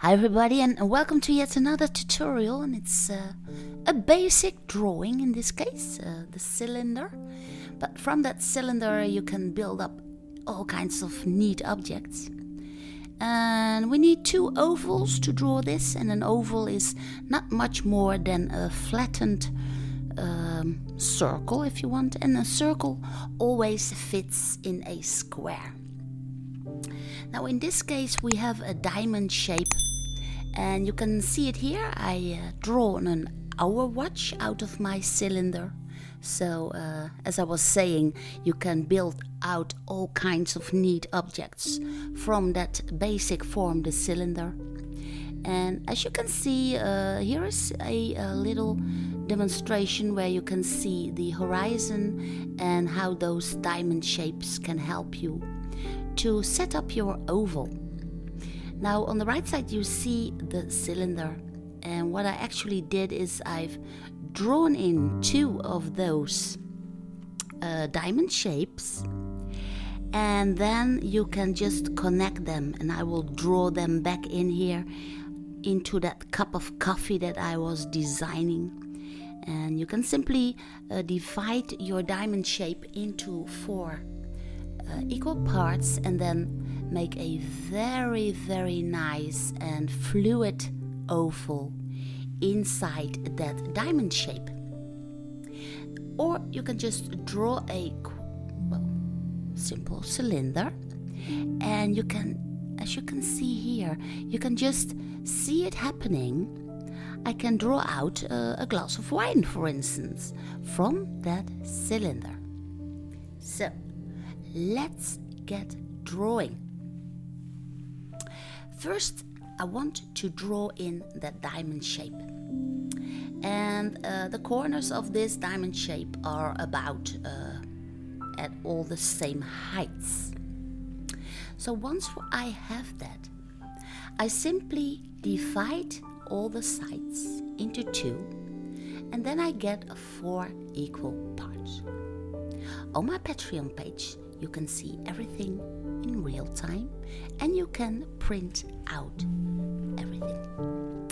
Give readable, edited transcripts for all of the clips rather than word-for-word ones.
Hi everybody, and welcome to yet another tutorial, and it's a basic drawing in this case, the cylinder. But from that cylinder you can build up all kinds of neat objects. And we need two ovals to draw this, and an oval is not much more than a flattened circle if you want, and a circle always fits in a square. Now in this case we have a diamond shape, and you can see it here. I drawn an hour watch out of my cylinder. So as I was saying, you can build out all kinds of neat objects from that basic form, the cylinder. And as you can see, here is a little demonstration where you can see the horizon and how those diamond shapes can help you to set up your oval. Now on the right side you see the cylinder, and what I actually did is I've drawn in two of those diamond shapes, and then you can just connect them, and I will draw them back in here into that cup of coffee that I was designing. And you can simply divide your diamond shape into four equal parts, and then make a very, very nice and fluid oval inside that diamond shape. Or you can just draw a simple cylinder, and you can, as you can see here, you can just see it happening. I can draw out a glass of wine, for instance, from that cylinder. So let's get drawing. First, I want to draw in that diamond shape. And the corners of this diamond shape are about at all the same heights. So once I have that, I simply divide all the sides into two, and then I get four equal parts. On my Patreon page, you can see everything in real time, and you can print out everything.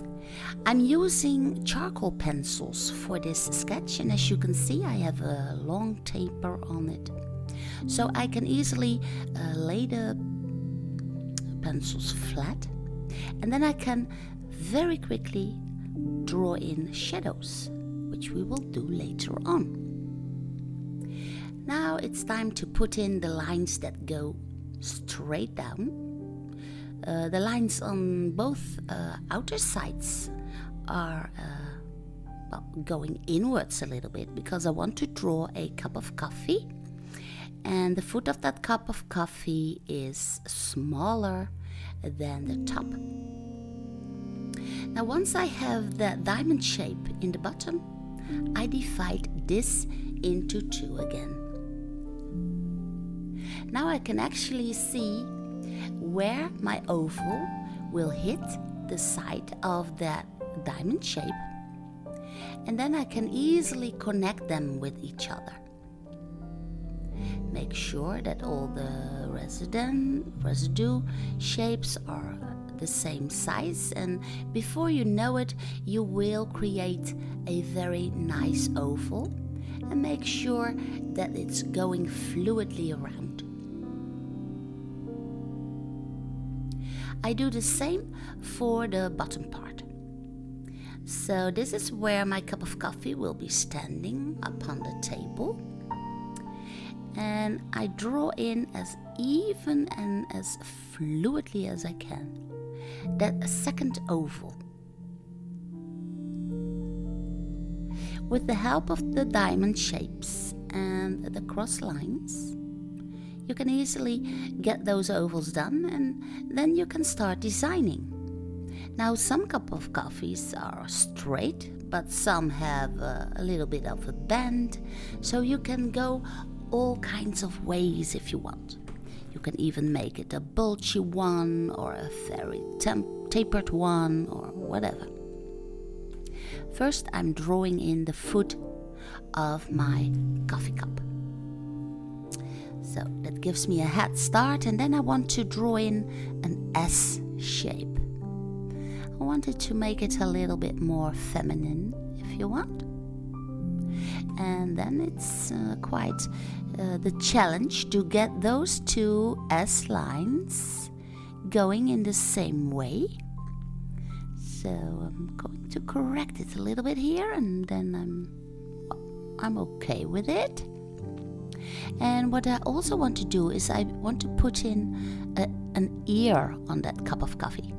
I'm using charcoal pencils for this sketch, and as you can see I have a long taper on it, so I can easily lay the pencils flat, and then I can very quickly draw in shadows, which we will do later on. Now it's time to put in the lines that go straight down. The lines on both outer sides are going inwards a little bit, because I want to draw a cup of coffee, and the foot of that cup of coffee is smaller than the top. Now once I have that diamond shape in the bottom, I divide this into two again. Now I can actually see where my oval will hit the side of that diamond shape, and then I can easily connect them with each other. Make sure that all the residue shapes are the same size, and before you know it, you will create a very nice oval, and make sure that it's going fluidly around. I do the same for the bottom part. So this is where my cup of coffee will be standing upon the table. And I draw in as even and as fluidly as I can that second oval. With the help of the diamond shapes and the cross lines, you can easily get those ovals done, and then you can start designing. Now some cup of coffees are straight, but some have a little bit of a bend, so you can go all kinds of ways if you want. You can even make it a bulgy one, or a very tapered one, or whatever. First I'm drawing in the foot of my coffee cup. So that gives me a head start, and then I want to draw in an S shape. I wanted to make it a little bit more feminine, if you want. And then it's quite the challenge to get those two S lines going in the same way. So I'm going to correct it a little bit here, and then I'm okay with it. And what I also want to do is I want to put in an ear on that cup of coffee.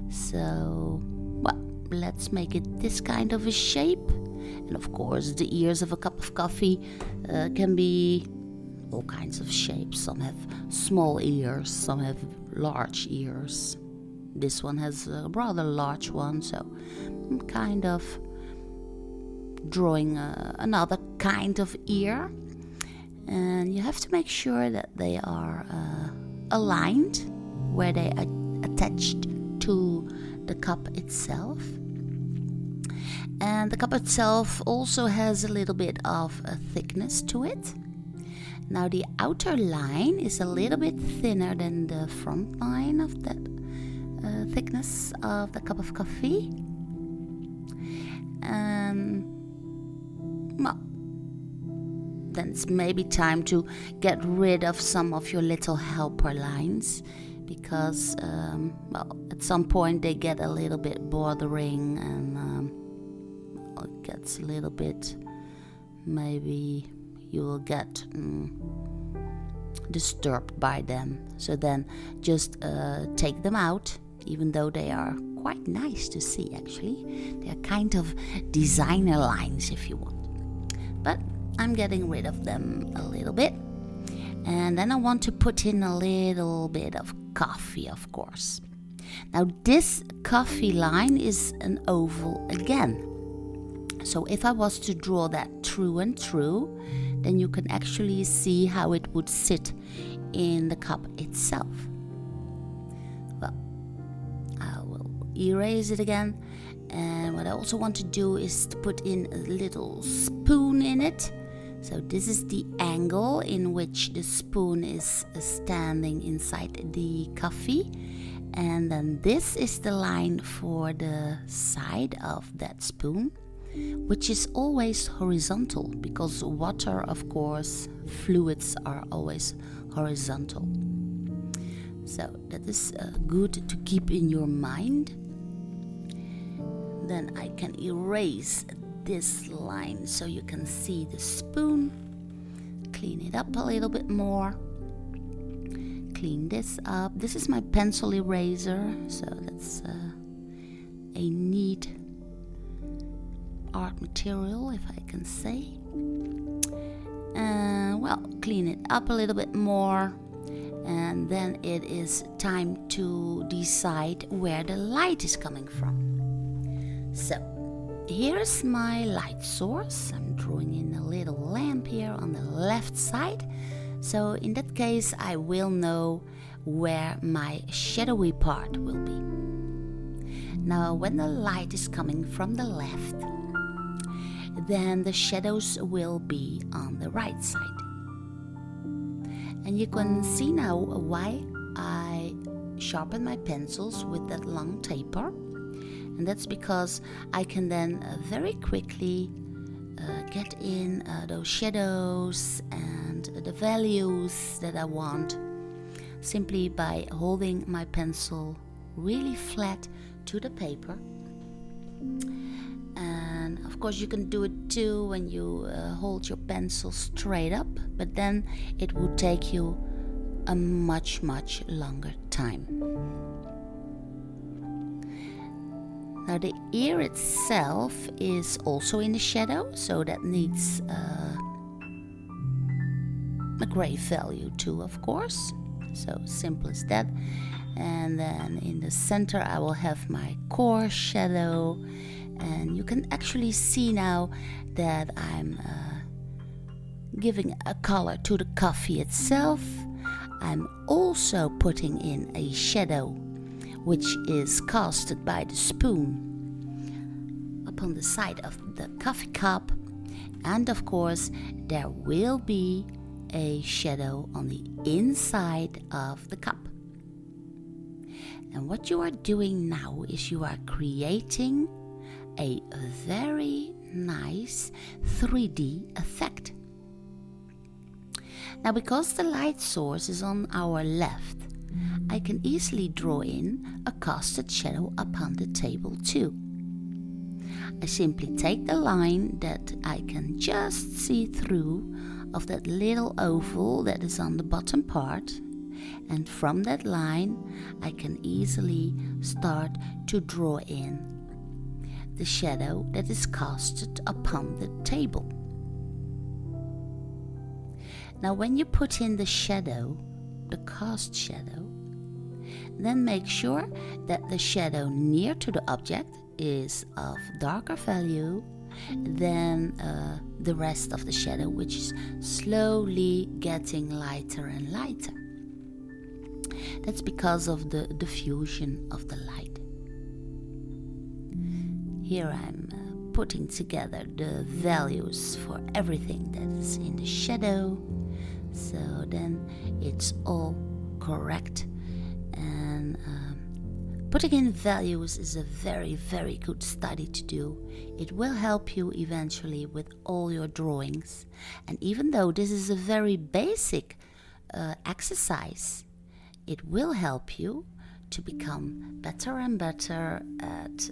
So, well, let's make it this kind of a shape. And of course, the ears of a cup of coffee can be all kinds of shapes. Some have small ears, some have large ears. This one has a rather large one, so I'm kind of drawing another kind of ear. And you have to make sure that they are aligned where they are attached to the cup itself. And the cup itself also has a little bit of a thickness to it. Now the outer line is a little bit thinner than the front line of that thickness of the cup of coffee. Well, then it's maybe time to get rid of some of your little helper lines, because well, at some point they get a little bit bothering, and it gets a little bit, maybe you will get disturbed by them. So then just take them out, even though they are quite nice to see actually. They are kind of designer lines, if you want. But I'm getting rid of them a little bit. And then I want to put in a little bit of coffee, of course. Now this coffee line is an oval again. So if I was to draw that through and through, then you can actually see how it would sit in the cup itself. Well, I will erase it again. And what I also want to do is to put in a little spoon in it. So this is the angle in which the spoon is standing inside the coffee. And then this is the line for the side of that spoon, which is always horizontal, because water, of course, fluids are always horizontal. So that is good to keep in your mind. Then I can erase this line so you can see the spoon. Clean it up a little bit more. Clean this up. This is my pencil eraser, so that's a neat art material, if I can say. Well, clean it up a little bit more, and then it is time to decide where the light is coming from. So here is my light source. I'm drawing in a little lamp here on the left side. So in that case, I will know where my shadowy part will be. Now, when the light is coming from the left, then the shadows will be on the right side. And you can see now why I sharpen my pencils with that long taper. And that's because I can then very quickly get in those shadows and the values that I want, simply by holding my pencil really flat to the paper. And of course you can do it too when you hold your pencil straight up, but then it would take you a much longer time. Now the ear itself is also in the shadow, so that needs a gray value too, of course. So simple as that. And then in the center I will have my core shadow, and you can actually see now that I'm giving a color to the coffee itself. I'm also putting in a shadow which is casted by the spoon upon the side of the coffee cup, and of course there will be a shadow on the inside of the cup. And what you are doing now is you are creating a very nice 3D effect. Now, because the light source is on our left, I can easily draw in a casted shadow upon the table too. I simply take the line that I can just see through of that little oval that is on the bottom part, and from that line I can easily start to draw in the shadow that is casted upon the table. Now when you put in the shadow, the cast shadow, then make sure that the shadow near to the object is of darker value than the rest of the shadow, which is slowly getting lighter and lighter. That's because of the diffusion of the light. Here I'm putting together the values for everything that is in the shadow, so then it's all correct. And putting in values is a very, very good study to do. It will help you eventually with all your drawings. And even though this is a very basic exercise, it will help you to become better and better at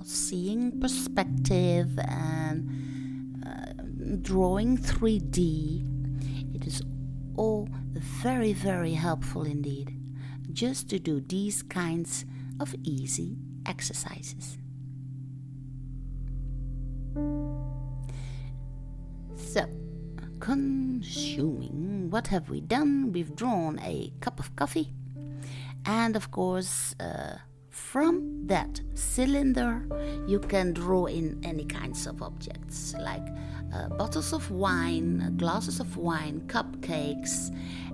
seeing perspective and drawing 3D. It is all very, very helpful indeed, just to do these kinds of easy exercises. So, consuming, what have we done? We've drawn a cup of coffee, and of course from that cylinder you can draw in any kinds of objects, like bottles of wine, glasses of wine, cupcakes.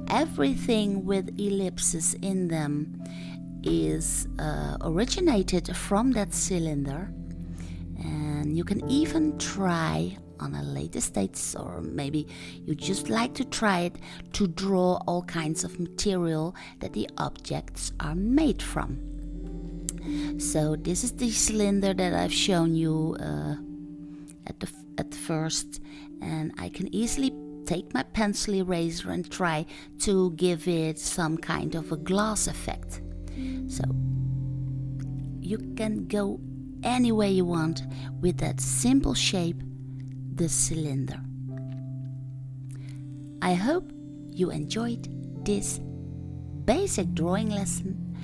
Everything with ellipses in them is originated from that cylinder, and you can even try on a later stage, or maybe you just like to try it, to draw all kinds of material that the objects are made from. So this is the cylinder that I've shown you at first, and I can easily take my pencil eraser and try to give it some kind of a glass effect. So you can go any way you want with that simple shape, the cylinder. I hope you enjoyed this basic drawing lesson,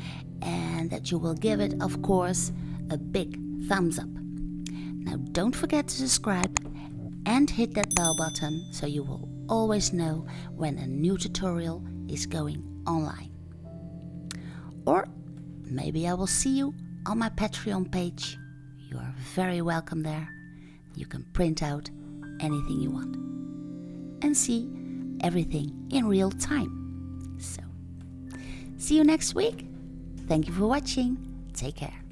and that you will give it, of course, a big thumbs up. Now don't forget to subscribe and hit that bell button so you will always know when a new tutorial is going online. Or maybe I will see you on my Patreon page. You are very welcome there. You can print out anything you want and see everything in real time. So, see you next week. Thank you for watching. Take care.